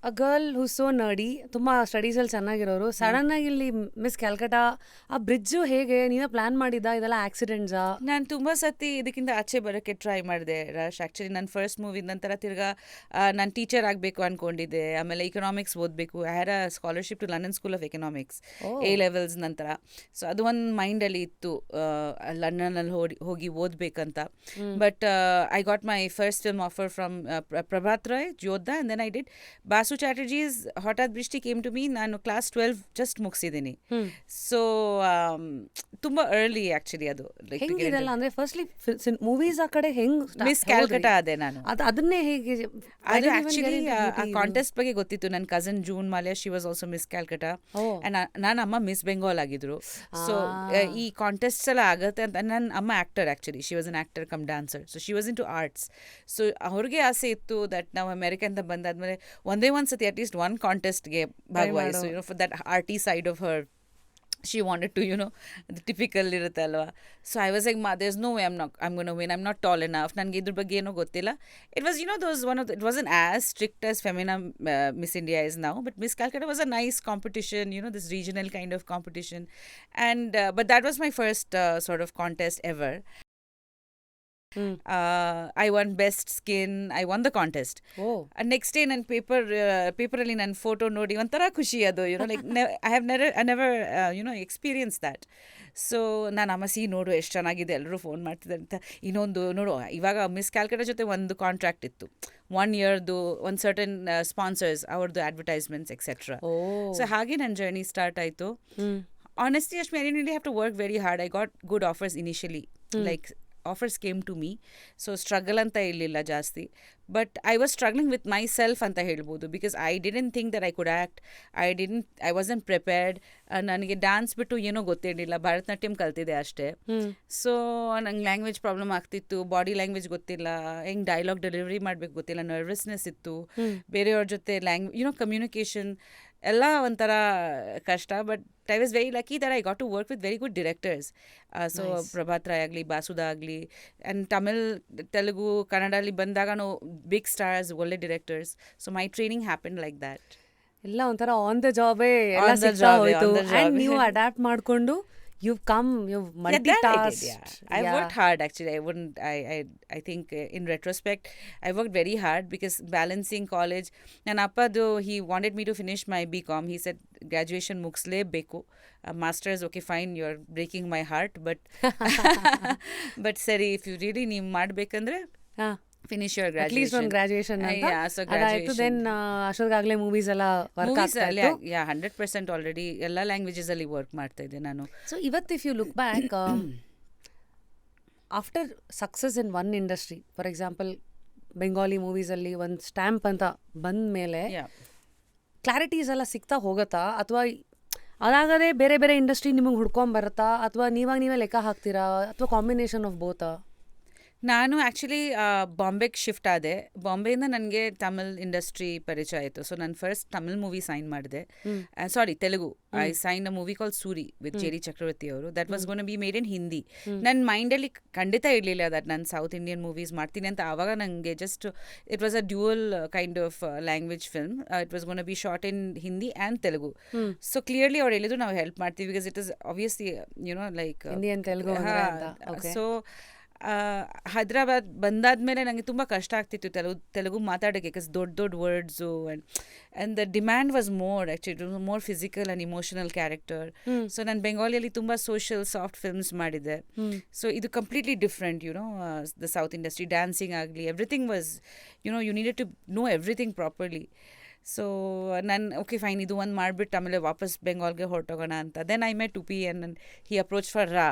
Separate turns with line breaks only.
A girl who so ನರ್ಡಿ, ತುಂಬ ಸ್ಟಡೀಸಲ್ಲಿ ಚೆನ್ನಾಗಿರೋರು, sudden ಆಗಿ ಇಲ್ಲಿ ಮಿಸ್ ಕ್ಯಾಲ್ಕಟಾ. ಆ ಬ್ರಿಡ್ಜು ಹೇಗೆ ನೀವೇ ಪ್ಲಾನ್ ಮಾಡಿದ್ದ, ಇದೆಲ್ಲ ಆಕ್ಸಿಡೆಂಟ್ಸಾ?
ನಾನು ತುಂಬ ಸತಿ ಇದಕ್ಕಿಂತ ಆಚೆ ಬರೋಕ್ಕೆ ಟ್ರೈ ಮಾಡಿದೆ ರಶ್. ಆ್ಯಕ್ಚುಲಿ ನನ್ನ ಫಸ್ಟ್ ಮೂವಿ ನಂತರ ತಿರ್ಗಾ ನಾನು ಟೀಚರ್ ಆಗಬೇಕು ಅಂದ್ಕೊಂಡಿದ್ದೆ. ಆಮೇಲೆ ಇಕನಾಮಿಕ್ಸ್ ಓದಬೇಕು. I had a scholarship to London School of Economics A levels ನಂತರ. ಸೊ ಅದು ಒಂದು ಮೈಂಡಲ್ಲಿ ಇತ್ತು, ಲಂಡನಲ್ಲಿ ಹೋಗಿ ಓದಬೇಕಂತ. But I got my first film offer from Prabhat Roy Yodha, and then I did Basu Chatterjee's Hathat Drishti came to me. ನಾನು ಕ್ಲಾಸ್ 12 ಜಸ್ಟ್ ಮುಗಿಸಿದ್ದೀನಿ. ಸೊ ತುಂಬ ಅರ್ಲಿ ಆ್ಯಕ್ಚುಲಿ ಅದು.
ಹೆಂಗಿದೆಲ್ಲ ಅಂದ್ರೆ ಫಸ್ಟ್ಲಿ ಮೂವೀಸ್ ಆ ಕಡೆ ಹೆಂಗ್
ಮಿಸ್ ಕ್ಯಾಲ್ಕಟಾ ಅದೇ ನಾನು.
ಅದನ್ನೇ ಹೇಗೆ?
ಅದು ಆಕ್ಚುಲಿ ಆ ಕಾಂಟೆಸ್ಟ್ ಬಗ್ಗೆ ಗೊತ್ತಿತ್ತು. ನನ್ನ cousin June Malia, she was also Miss Calcutta. ನನ್ನ ಅಮ್ಮ ಮಿಸ್ ಬೆಂಗಾಲ್ ಆಗಿದ್ರು. ಸೊ ಈ ಕಾಂಟೆಸ್ಟ್ಸ್ ಎಲ್ಲ ಆಗುತ್ತೆ ಅಂತ. ನನ್ನ ಅಮ್ಮ actor actually, she was an actor come dancer. So she was into arts. So ಅವ್ರಿಗೆ ಆಸೆ ಇತ್ತು ದಟ್ ನಾವು ಅಮೆರಿಕ ಅಂತ ಬಂದಾದ್ಮೇಲೆ ಒಂದೇ ಒಂದು ಸತಿ ಅಟ್ಲೀಸ್ಟ್ ಒನ್ ಕಾಂಟೆಸ್ಟ್ಗೆ ಭಾಗವಹಿಸು, for that arty side of her. She wanted to, the typical ಇರುತ್ತೆ ಅಲ್ವಾ. So I was like, there's no way I'm going to win. I'm not tall enough. ನನಗೆ ಇದ್ರ ಬಗ್ಗೆ ಏನೂ ಗೊತ್ತಿಲ್ಲ. It was, it wasn't as strict as Femina Miss India is now, but Miss Calcutta was a nice competition, this regional kind of competition. And but that was my first sort of contest ever. I won best skin. I won the contest. Next day ನನ್ನ ಪೇಪರಲ್ಲಿ ನನ್ನ photo ನೋಡಿ ಒಂಥರ ಖುಷಿ ಅದು, like I never experienced that. So ನಾನು ಅಮ್ಮ ನೋಡು ಎಷ್ಟು ಚೆನ್ನಾಗಿದೆ, ಎಲ್ಲರೂ ಫೋನ್ ಮಾಡ್ತಿದ್ದಾರೆ ಅಂತ. ಇನ್ನೊಂದು ನೋಡು, ಇವಾಗ ಮಿಸ್ ಕ್ಯಾಲ್ಕಟಾ ಜೊತೆ ಒಂದು ಕಾಂಟ್ರಾಕ್ಟ್ ಇತ್ತು 1 yearದು, ಒಂದು ಸರ್ಟನ್ ಸ್ಪಾನ್ಸರ್ಸ್ ಅವ್ರದ್ದು ಅಡ್ವರ್ಟೈಸ್ಮೆಂಟ್ಸ್ ಎಕ್ಸೆಟ್ರಾ. ಸೊ ಹಾಗೆ ನನ್ನ ಜರ್ನಿ ಸ್ಟಾರ್ಟ್ ಆಯಿತು. Honestly, Ashmi, I didn't really have to work very hard. I got good offers initially. Like offers came to me. So struggle anta illilla ಜಾಸ್ತಿ. But I was struggling with myself anta ಹೇಳ್ಬೋದು, because I didn't think that I could act. I wasn't prepared. ನನಗೆ dance ಬಿಟ್ಟು ಏನೋ ಗೊತ್ತಿರಲಿಲ್ಲ, ಭರತನಾಟ್ಯಂ ಕಲ್ತಿದ್ದೆ ಅಷ್ಟೇ. So ನಂಗೆ language problem ಆಗ್ತಿತ್ತು, body language ಗೊತ್ತಿಲ್ಲ, ಹೆಂಗೆ ಡೈಲಾಗ್ ಡೆಲಿವರಿ ಮಾಡಬೇಕು ಗೊತ್ತಿಲ್ಲ, ನರ್ವಸ್ನೆಸ್ ಇತ್ತು, ಬೇರೆಯವ್ರ ಜೊತೆ ಕಮ್ಯುನಿಕೇಷನ್ ಎಲ್ಲ ಒಂಥರ ಕಷ್ಟ. But I was very lucky that I got to work with very good directors. So Prabhat Roy ಆಗಲಿ, ಬಾಸುದಾ ಆಗಲಿ, ಆ್ಯಂಡ್ ತಮಿಳ್, ತೆಲುಗು, ಕನ್ನಡಲ್ಲಿ ಬಂದಾಗ ಬಿಗ್ ಸ್ಟಾರ್ಸ್, ಒಳ್ಳೆ directors. So my training happen like that.
ಎಲ್ಲ ಒಂಥರ ಆನ್ ದ ಜಾಬೇ ಎಲ್ಲ ಸಿಗ್ತಾ ಹೋಯ್ತು. ಆ್ಯಂಡ್ ನೀವು ಅಡ್ಯಾಪ್ಟ್ ಮಾಡಿಕೊಂಡು you've multitasked.
I worked hard actually. I think in retrospect I worked very hard, because balancing college, and appadu he wanted me to finish my BCom. He said graduation mugsle beku, masters okay fine, you're breaking my heart, but sari if you really nee ಮಾಡಬೇಕಂದ್ರೆ finish your graduation.
At least one graduation anta.
Yeah, so graduation.
then ashurgagle movies ಎಲ್ಲ work ಆಗ್ತಾ ಇತ್ತು.
Yeah, 100% already ಎಲ್ಲ languages ಅಲ್ಲಿ work ಮಾಡ್ತಾ ಇದ್ದೆ ನಾನು.
So ಇವತ್ತು if you look back, after success in one industry, for example Bengali ಮೂವೀಸಲ್ಲಿ ಒಂದು ಸ್ಟ್ಯಾಂಪ್ ಅಂತ ಬಂದ ಮೇಲೆ ಕ್ಲಾರಿಟೀಸ್ ಎಲ್ಲ ಸಿಗ್ತಾ ಹೋಗುತ್ತಾ, ಅಥವಾ ಅದಾಗದೆ ಬೇರೆ ಬೇರೆ ಇಂಡಸ್ಟ್ರಿ ನಿಮಗೆ ಹುಡ್ಕೊಂಬರುತ್ತಾ, ಅಥವಾ ನೀವೇ ಲೆಕ್ಕ ಹಾಕ್ತೀರಾ, ಅಥವಾ ಕಾಂಬಿನೇಷನ್ ಆಫ್ ಬೋತಾ?
ನಾನು ಆ್ಯಕ್ಚುಲಿ ಬಾಂಬೆಗೆ ಶಿಫ್ಟ್ ಆದೆ. ಬಾಂಬೆಯಿಂದ ನನಗೆ ತಮಿಳ್ ಇಂಡಸ್ಟ್ರಿ ಪರಿಚಯ ಆಯಿತು. ಸೊ ನಾನು ಫಸ್ಟ್ ತಮಿಳ್ ಮೂವಿ ಸೈನ್ ಮಾಡಿದೆ, Telugu. I sign a movie call Suri with Jeri Chakraborty ಅವರು. That was gonna be made in Hindi. ನನ್ನ ಮೈಂಡಲ್ಲಿ ಖಂಡಿತ ಇರಲಿಲ್ಲ ದಟ್ ನಾನು ಸೌತ್ ಇಂಡಿಯನ್ ಮೂವೀಸ್ ಮಾಡ್ತೀನಿ ಅಂತ. ಆವಾಗ ನನಗೆ just it was a dual kind of language film. It was gonna be shot in Hindi and Telugu. So clearly ಅವ್ರು ಹೇಳಿದ್ರು ನಾವು ಹೆಲ್ಪ್ ಮಾಡ್ತೀವಿ, because it is obviously like
Indian Telugu.
So Hyderabad ಬಂದಾದ್ಮೇಲೆ ನನಗೆ ತುಂಬ ಕಷ್ಟ ಆಗ್ತಿತ್ತು ತೆಲುಗು ಮಾತಾಡೋಕ್ಕೆ, ಬಿಕಾಸ್ ದೊಡ್ಡ words and the demand was more. Actually more physical and emotional character. So ನಾನು ಬೆಂಗಾಲಿಯಲ್ಲಿ ತುಂಬ ಸೋಷಿಯಲ್ ಸಾಫ್ಟ್ ಫಿಲ್ಮ್ಸ್ ಮಾಡಿದ್ದೆ. ಸೊ ಇದು completely different, the south industry. Dancing ಆಗಲಿ, everything was you needed to know everything properly. So ನಾನು okay fine, ಇದು ಒಂದು ಮಾಡಿಬಿಟ್ಟು ಆಮೇಲೆ ವಾಪಸ್ ಬೆಂಗಾಲ್ಗೆ ಹೊರಟೋಗೋಣ ಅಂತ. Then I met Uppi and he approach for Ra.